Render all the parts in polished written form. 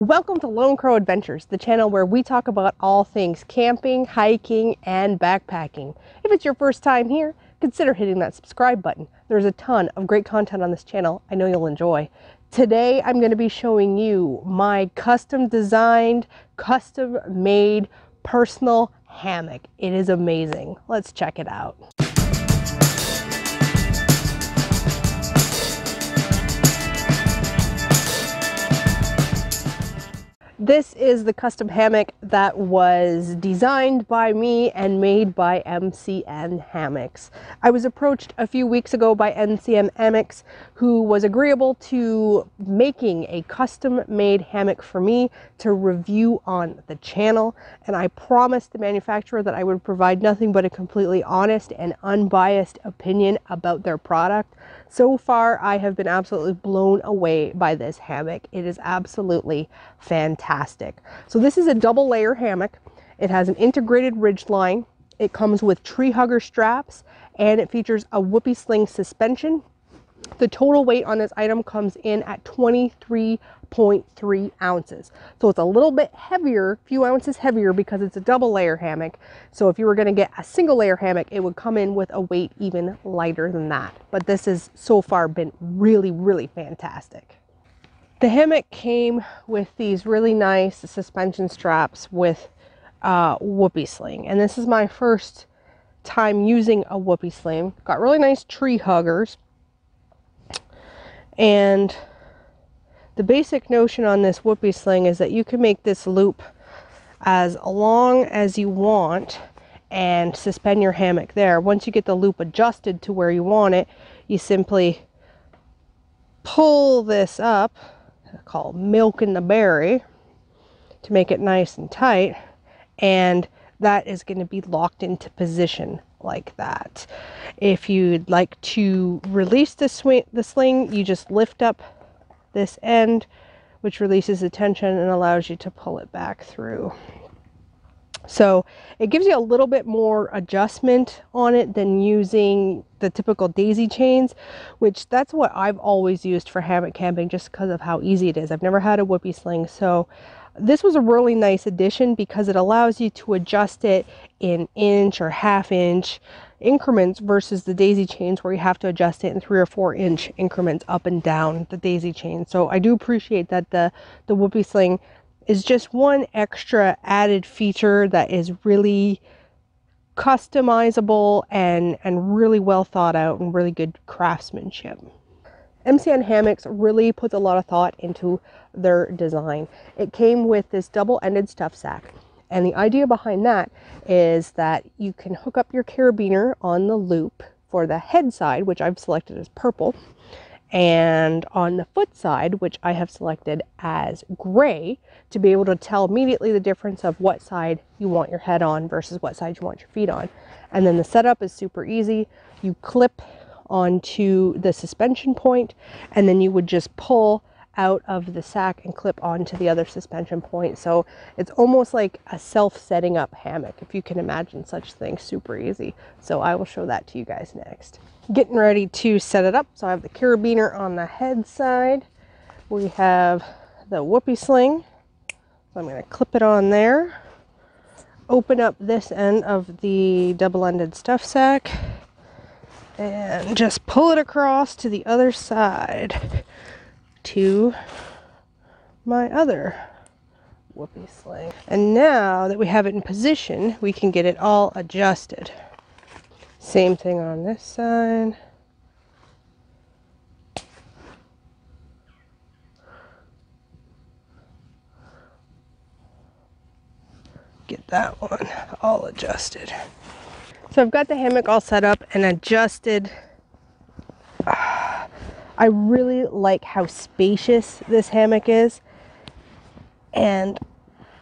Welcome to Lone Crow Adventures, the channel where we talk about all things camping, hiking, and backpacking. If it's your first time here, consider hitting that subscribe button. There's a ton of great content on this channel I know you'll enjoy. Today I'm going to be showing you my custom designed, custom made personal hammock. It is amazing. Let's check it out. This is the custom hammock that was designed by me and made by MCN Hammocks. I was approached a few weeks ago by MCN Hammocks, who was agreeable to making a custom made hammock for me to review on the channel. And I promised the manufacturer that I would provide nothing but a completely honest and unbiased opinion about their product. So far, I have been absolutely blown away by this hammock. It is absolutely fantastic. So this is a double layer hammock. It has an integrated ridge line. It comes with tree hugger straps, and it features a Whoopie Sling suspension. The total weight on this item comes in at 23.3 ounces. So it's a little bit heavier, a few ounces heavier, because it's a double layer hammock. So if you were going to get a single layer hammock, it would come in with a weight even lighter than that. But this has so far been really, really fantastic. The hammock came with these really nice suspension straps with Whoopie Sling. And this is my first time using a Whoopie Sling. Got really nice tree huggers. And the basic notion on this Whoopie Sling is that you can make this loop as long as you want and suspend your hammock there. Once you get the loop adjusted to where you want it, you simply pull this up, called milking the berry, to make it nice and tight, and that is going to be locked into position like that. If you'd like to release the sling, you just lift up this end, which releases the tension and allows you to pull it back through. So it gives you a little bit more adjustment on it than using the typical daisy chains, which that's what I've always used for hammock camping just because of how easy it is. I've never had a Whoopie Sling, so this was a really nice addition because it allows you to adjust it in inch or half-inch increments versus the daisy chains where you have to adjust it in 3 or 4 inch increments up and down the daisy chain. So I do appreciate that the Whoopie Sling is just one extra added feature that is really customizable and really well thought out and really good craftsmanship. MCN Hammocks really puts a lot of thought into their design. It came with this double-ended stuff sack, and the idea behind that is that you can hook up your carabiner on the loop for the head side, which I've selected as purple, and on the foot side, which I have selected as gray, to be able to tell immediately the difference of what side you want your head on versus what side you want your feet on. And then the setup is super easy. You clip onto the suspension point, and then you would just pull out of the sack and clip onto the other suspension point. So it's almost like a self-setting up hammock, if you can imagine such things. Super easy. So I will show that to you guys next. Getting ready to set it up. So I have the carabiner on the head side. We have the Whoopie Sling. So I'm going to clip it on there. Open up this end of the double-ended stuff sack and just pull it across to the other side to my other Whoopie Sling. And now that we have it in position, we can get it all adjusted. Same thing on this side. Get that one all adjusted. So I've got the hammock all set up and adjusted. I really like how spacious this hammock is, and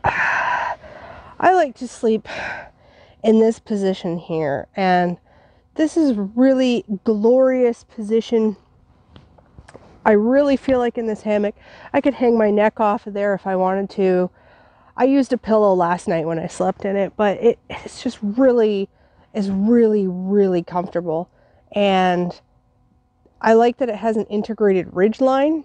I like to sleep in this position here, and this is really glorious position. I really feel like in this hammock I could hang my neck off of there if I wanted to. I used a pillow last night when I slept in it, but it's just really comfortable. And I like that it has an integrated ridge line.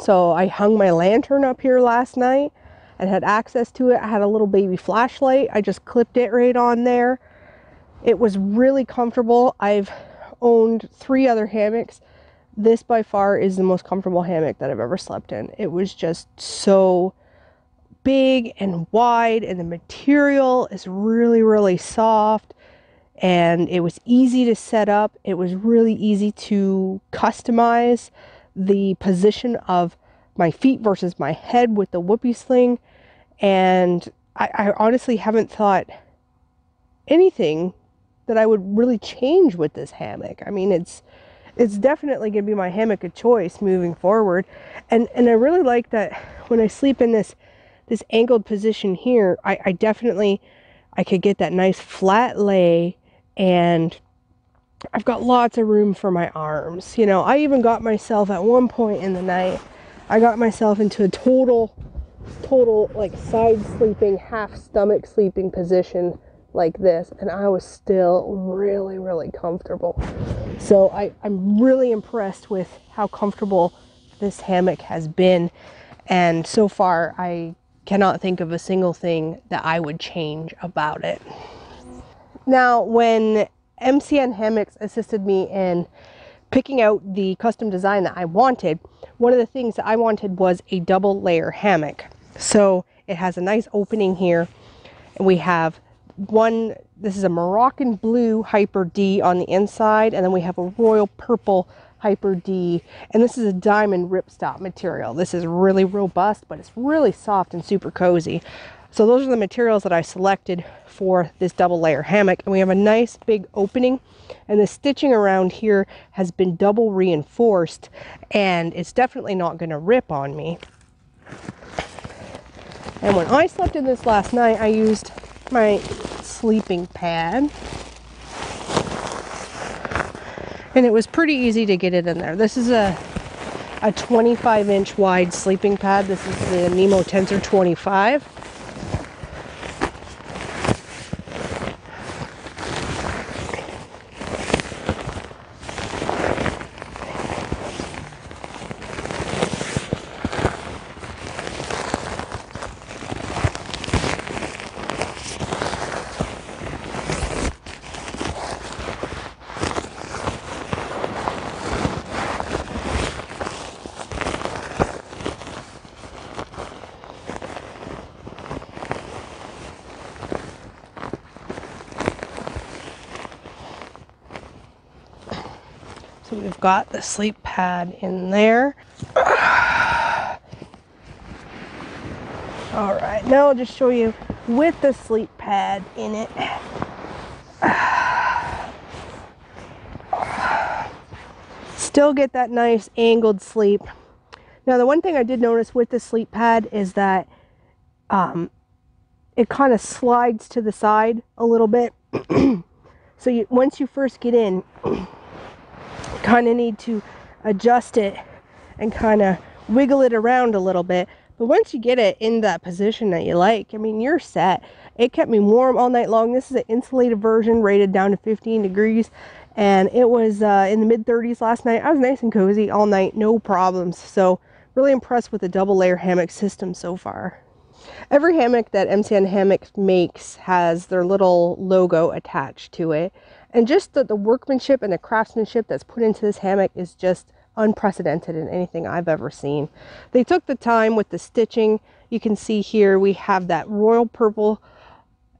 So I hung my lantern up here last night and had access to it. I had a little baby flashlight. I just clipped it right on there. It was really comfortable. I've owned 3 other hammocks. This by far is the most comfortable hammock that I've ever slept in. It was just so big and wide, and the material is really, really soft, and it was easy to set up. It was really easy to customize the position of my feet versus my head with the Whoopie Sling, and I honestly haven't thought anything that I would really change with this hammock. I mean, it's definitely going to be my hammock of choice moving forward, and I really like that when I sleep in this angled position here, I definitely, I could get that nice flat lay, and I've got lots of room for my arms. You know, I even got myself at one point in the night, I got myself into a total like side sleeping, half stomach sleeping position like this, and I was still really, really comfortable. So I'm really impressed with how comfortable this hammock has been, and so far I cannot think of a single thing that I would change about it. Now, when MCN Hammocks assisted me in picking out the custom design that I wanted, one of the things that I wanted was a double layer hammock. So it has a nice opening here, and we have one, this is a Moroccan blue Hyper D on the inside, and then we have a royal purple Hyper D, and this is a diamond ripstop material. This is really robust, but it's really soft and super cozy. So those are the materials that I selected for this double layer hammock, and we have a nice big opening, and the stitching around here has been double reinforced, and it's definitely not going to rip on me. And when I slept in this last night, I used my sleeping pad, and it was pretty easy to get it in there. This is a 25-inch wide sleeping pad. This is the Nemo Tensor 25. So we've got the sleep pad in there. All right, now I'll just show you with the sleep pad in it. Still get that nice angled sleep. Now, the one thing I did notice with the sleep pad is that it kind of slides to the side a little bit. So once you first get in, kind of need to adjust it and kind of wiggle it around a little bit. But once you get it in that position that you like, I mean, you're set. It kept me warm all night long. This is an insulated version, rated down to 15 degrees, and it was in the mid-30s last night. I was nice and cozy all night, no problems. So really impressed with the double layer hammock system so far. Every hammock that MCN Hammocks makes has their little logo attached to it. And just the workmanship and the craftsmanship that's put into this hammock is just unprecedented in anything I've ever seen. They took the time with the stitching. You can see here we have that royal purple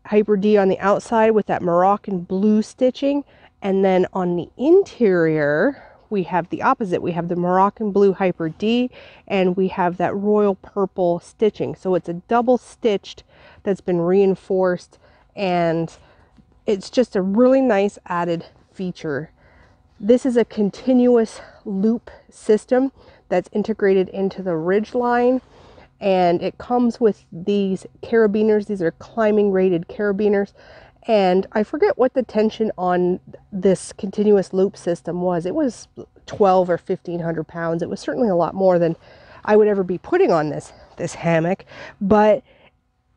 Hyper D on the outside with that Moroccan blue stitching. And then on the interior, we have the opposite. We have the Moroccan blue Hyper D, and we have that royal purple stitching. So it's a double stitched that's been reinforced, and it's just a really nice added feature. This is a continuous loop system that's integrated into the ridge line, and it comes with these carabiners. These are climbing rated carabiners, and I forget what the tension on this continuous loop system was. It was 12 or 1500 pounds. It was certainly a lot more than I would ever be putting on this hammock, but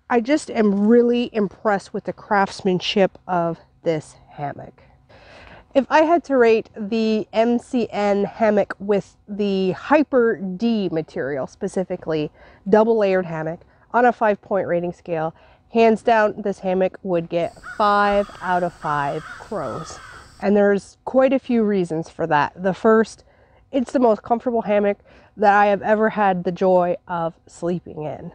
I just am really impressed with the craftsmanship of this hammock. If I had to rate the MCN hammock with the Hyper D material, specifically double layered hammock, on a 5-point rating scale, hands down, this hammock would get 5 out of 5 crows. And there's quite a few reasons for that. The first, it's the most comfortable hammock that I have ever had the joy of sleeping in.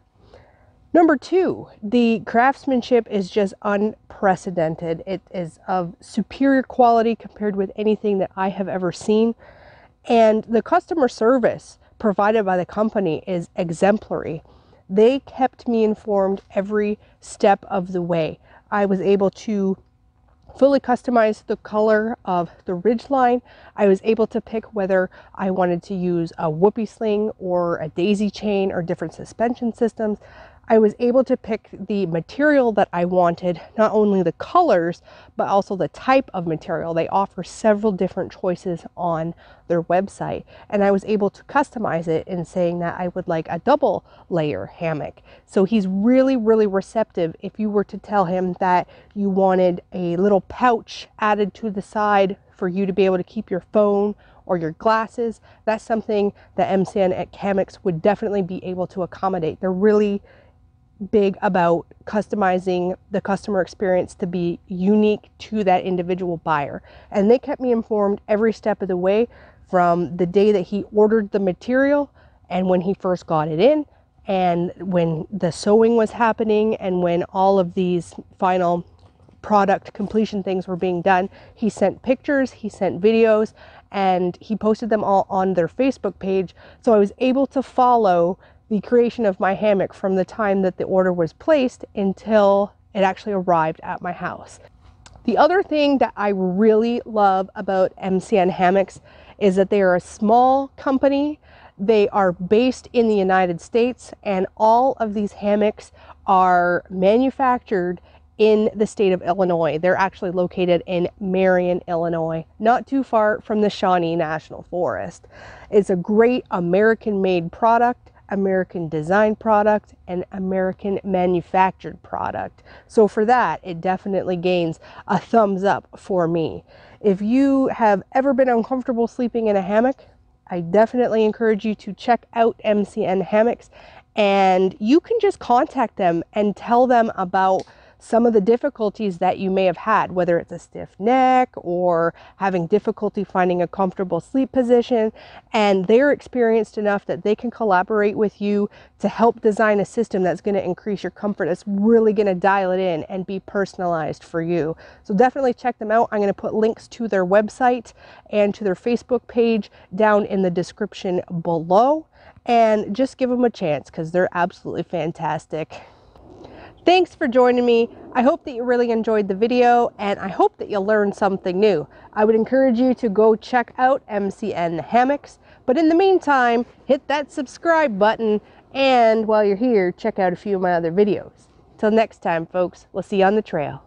Number two, the craftsmanship is just unprecedented. It is of superior quality compared with anything that I have ever seen. And the customer service provided by the company is exemplary. They kept me informed every step of the way. I was able to fully customize the color of the ridgeline. I was able to pick whether I wanted to use a Whoopie Sling or a daisy chain or different suspension systems. I was able to pick the material that I wanted, not only the colors, but also the type of material. They offer several different choices on their website, and I was able to customize it in saying that I would like a double layer hammock. So he's really, really receptive. If you were to tell him that you wanted a little pouch added to the side for you to be able to keep your phone or your glasses, that's something that MCN Hammocks would definitely be able to accommodate. They're really big about customizing the customer experience to be unique to that individual buyer. And they kept me informed every step of the way, from the day that he ordered the material and when he first got it in, and when the sewing was happening, and when all of these final product completion things were being done. He sent pictures, he sent videos, and he posted them all on their Facebook page. So I was able to follow the creation of my hammock from the time that the order was placed until it actually arrived at my house. The other thing that I really love about MCN Hammocks is that they are a small company. They are based in the United States, and all of these hammocks are manufactured in the state of Illinois. They're actually located in Marion, Illinois, not too far from the Shawnee National Forest. It's a great American-made product, American design product, and American manufactured product. So for that, it definitely gains a thumbs up for me. If you have ever been uncomfortable sleeping in a hammock, I definitely encourage you to check out MCN Hammocks, and you can just contact them and tell them about some of the difficulties that you may have had, whether it's a stiff neck or having difficulty finding a comfortable sleep position, and they're experienced enough that they can collaborate with you to help design a system that's going to increase your comfort, that's really going to dial it in and be personalized for you. So definitely check them out. I'm going to put links to their website and to their Facebook page down in the description below, and just give them a chance because they're absolutely fantastic. Thanks for joining me. I hope that you really enjoyed the video, and I hope that you learned something new. I would encourage you to go check out MCN Hammocks, but in the meantime, hit that subscribe button, and while you're here, check out a few of my other videos. Till next time, folks, we'll see you on the trail.